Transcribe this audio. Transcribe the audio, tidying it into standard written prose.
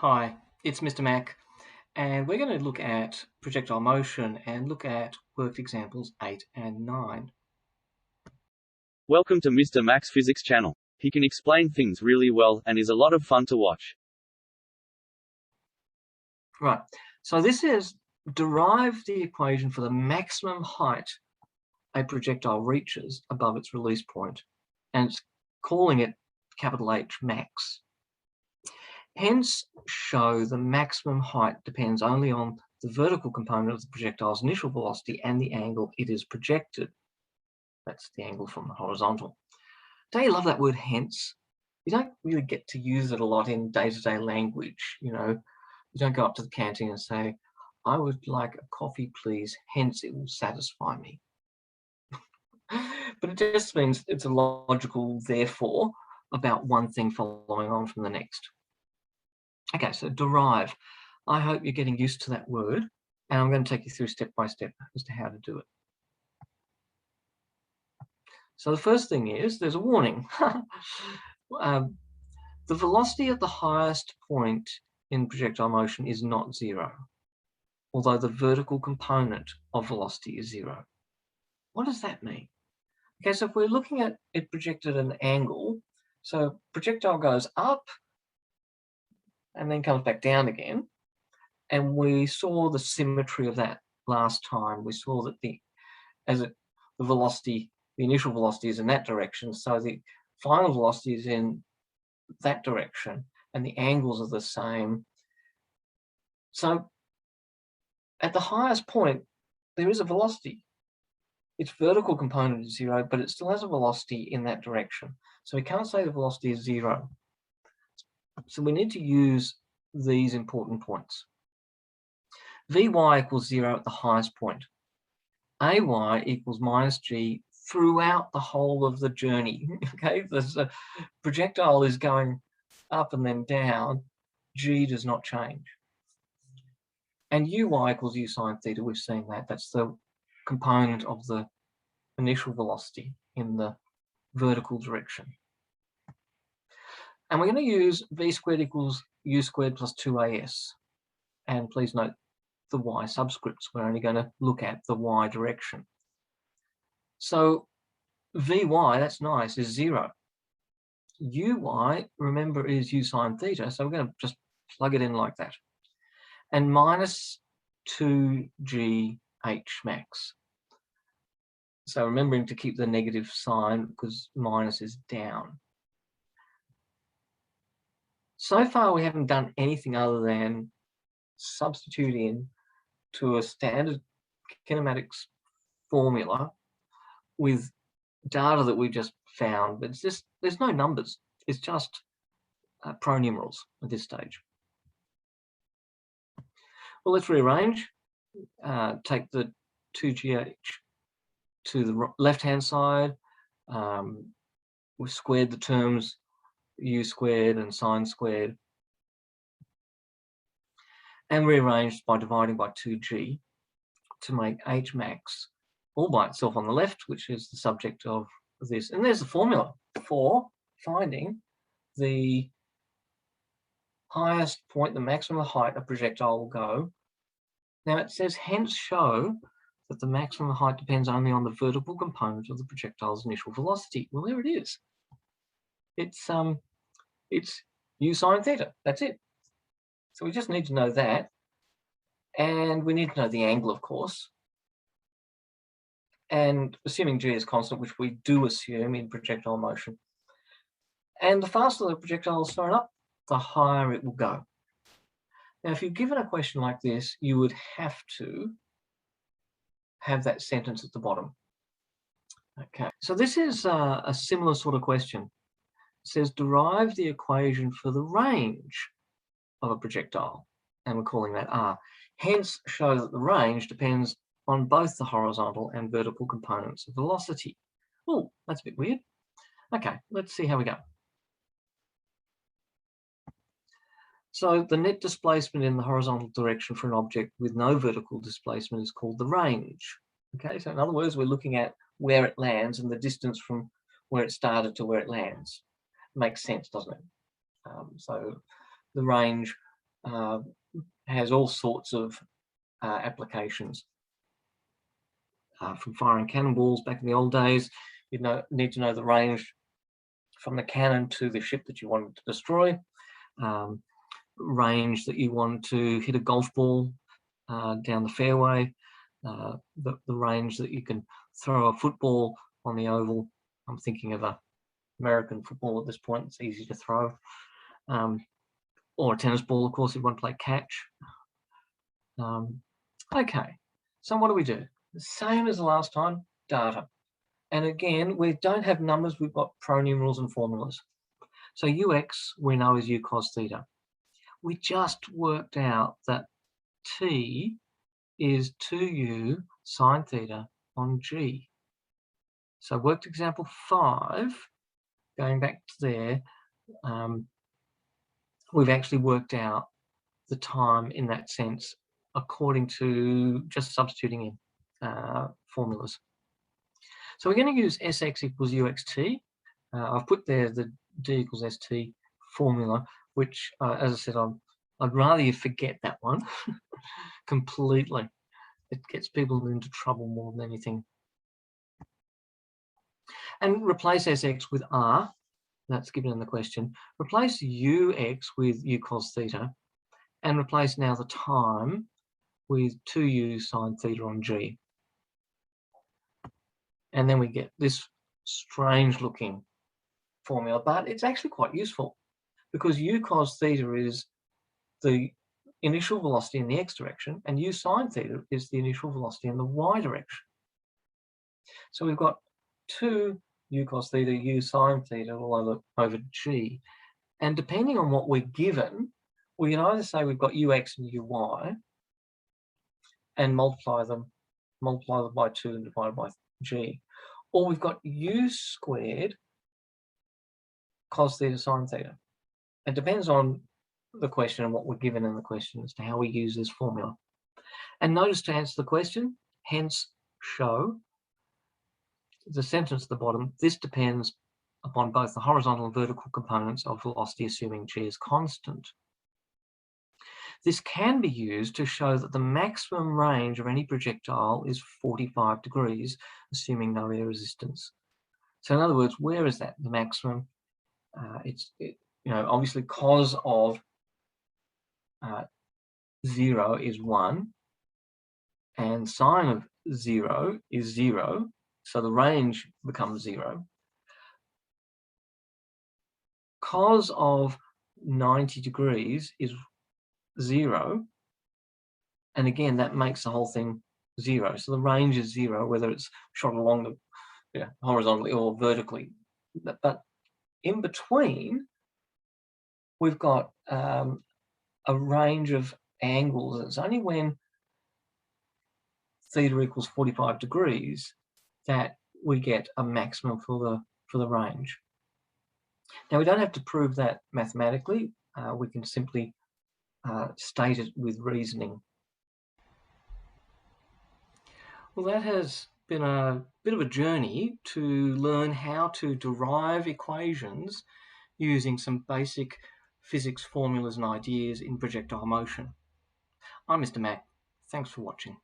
Hi, it's Mr. Mac, and we're going to look at projectile motion and look at worked examples 8 and 9. Welcome to Mr. Mac's Physics channel. He can explain things really well, and is a lot of fun to watch. Right, so this is derive the equation for the maximum height a projectile reaches above its release point, and it's calling it capital H max. Hence, show the maximum height depends only on the vertical component of the projectile's initial velocity and the angle it is projected. That's the angle from the horizontal. Don't you love that word hence? You don't really get to use it a lot in day-to-day language. You don't go up to the canteen and say, I would like a coffee, please, hence it will satisfy me. But it just means it's a logical therefore about one thing following on from the next. Okay, so derive. I hope you're getting used to that word, and I'm going to take you through step by step as to how to do it. So the first thing is there's a warning. The velocity at the highest point in projectile motion is not zero, although the vertical component of velocity is zero. What does that mean? Okay, so if we're looking at it projected at an angle, so projectile goes up and then comes back down again, and we saw the symmetry of that last time. We saw that the initial velocity is in that direction, so the final velocity is in that direction, and the angles are the same. So at the highest point, there is a velocity. Its vertical component is zero, but it still has a velocity in that direction. So we can't say the velocity is zero. So we need to use these important points. Vy equals zero at the highest point. Ay equals minus g throughout the whole of the journey. Okay, the projectile is going up and then down. G does not change. And uy equals u sine theta, we've seen that. That's the component of the initial velocity in the vertical direction. And we're going to use v squared equals u squared plus 2as. And please note the y subscripts. We're only going to look at the y direction. So vy, that's nice, is zero. Uy, remember, is u sine theta. So we're going to just plug it in like that. And minus 2gh max. So remembering to keep the negative sign because minus is down. So far, we haven't done anything other than substitute in to a standard kinematics formula with data that we just found, but there's no numbers. It's just pronumerals at this stage. Well, let's rearrange. Take the 2gh to the left-hand side. We've squared the terms u squared and sine squared, and rearranged by dividing by 2g to make h max all by itself on the left, which is the subject of this. And there's the formula for finding the highest point, the maximum height a projectile will go. Now it says, hence show that the maximum height depends only on the vertical component of the projectile's initial velocity. Well, there it is. It's u sine theta. That's it. So we just need to know that. And we need to know the angle, of course. And assuming g is constant, which we do assume in projectile motion. And the faster the projectile is thrown up, the higher it will go. Now, if you're given a question like this, you would have to have that sentence at the bottom. Okay, so this is a similar sort of question. It says, derive the equation for the range of a projectile, and we're calling that R. Hence, show that the range depends on both the horizontal and vertical components of velocity. Oh, that's a bit weird. Okay, let's see how we go. So the net displacement in the horizontal direction for an object with no vertical displacement is called the range. Okay, so in other words, we're looking at where it lands and the distance from where it started to where it lands. Makes sense, doesn't it? So the range has all sorts of applications. From firing cannonballs back in the old days, you need to know the range from the cannon to the ship that you wanted to destroy, range that you want to hit a golf ball down the fairway, the range that you can throw a football on the oval. I'm thinking of American football at this point. It's easy to throw. Or a tennis ball, of course, if you want to play catch. Okay, so what do? The same as the last time, data. And again, we don't have numbers, we've got pronumerals and formulas. So ux we know is u cos theta. We just worked out that t is 2u sine theta on g. So worked example 5, going back to there, we've actually worked out the time in that sense according to just substituting in formulas. So we're going to use Sx equals uxt. I've put there the d equals st formula, which, as I said, I'd rather you forget that one completely. It gets people into trouble more than anything. And replace Sx with r, that's given in the question. Replace ux with u cos theta, and replace now the time with 2u sine theta on g. And then we get this strange looking formula, but it's actually quite useful because u cos theta is the initial velocity in the x direction and u sine theta is the initial velocity in the y direction. So we've got 2 u cos theta, u sine theta all over g. And depending on what we're given, we can either say we've got ux and uy and multiply them by 2 and divide by g. Or we've got u squared cos theta sine theta. It depends on the question and what we're given in the question as to how we use this formula. And notice, to answer the question, hence show, the sentence at the bottom, this depends upon both the horizontal and vertical components of velocity, assuming g is constant. This can be used to show that the maximum range of any projectile is 45 degrees, assuming no air resistance. So in other words, where is that, the maximum? Obviously cos of 0 is 1, and sine of 0 is 0, so the range becomes 0. Cos of 90 degrees is 0, and again that makes the whole thing 0, so the range is 0 whether it's shot along the horizontally or vertically. But in between we've got a range of angles. It's only when theta equals 45 degrees that we get a maximum for the range. Now we don't have to prove that mathematically, we can simply state it with reasoning. Well, that has been a bit of a journey to learn how to derive equations using some basic physics formulas and ideas in projectile motion. I'm Mr. Mac. Thanks for watching.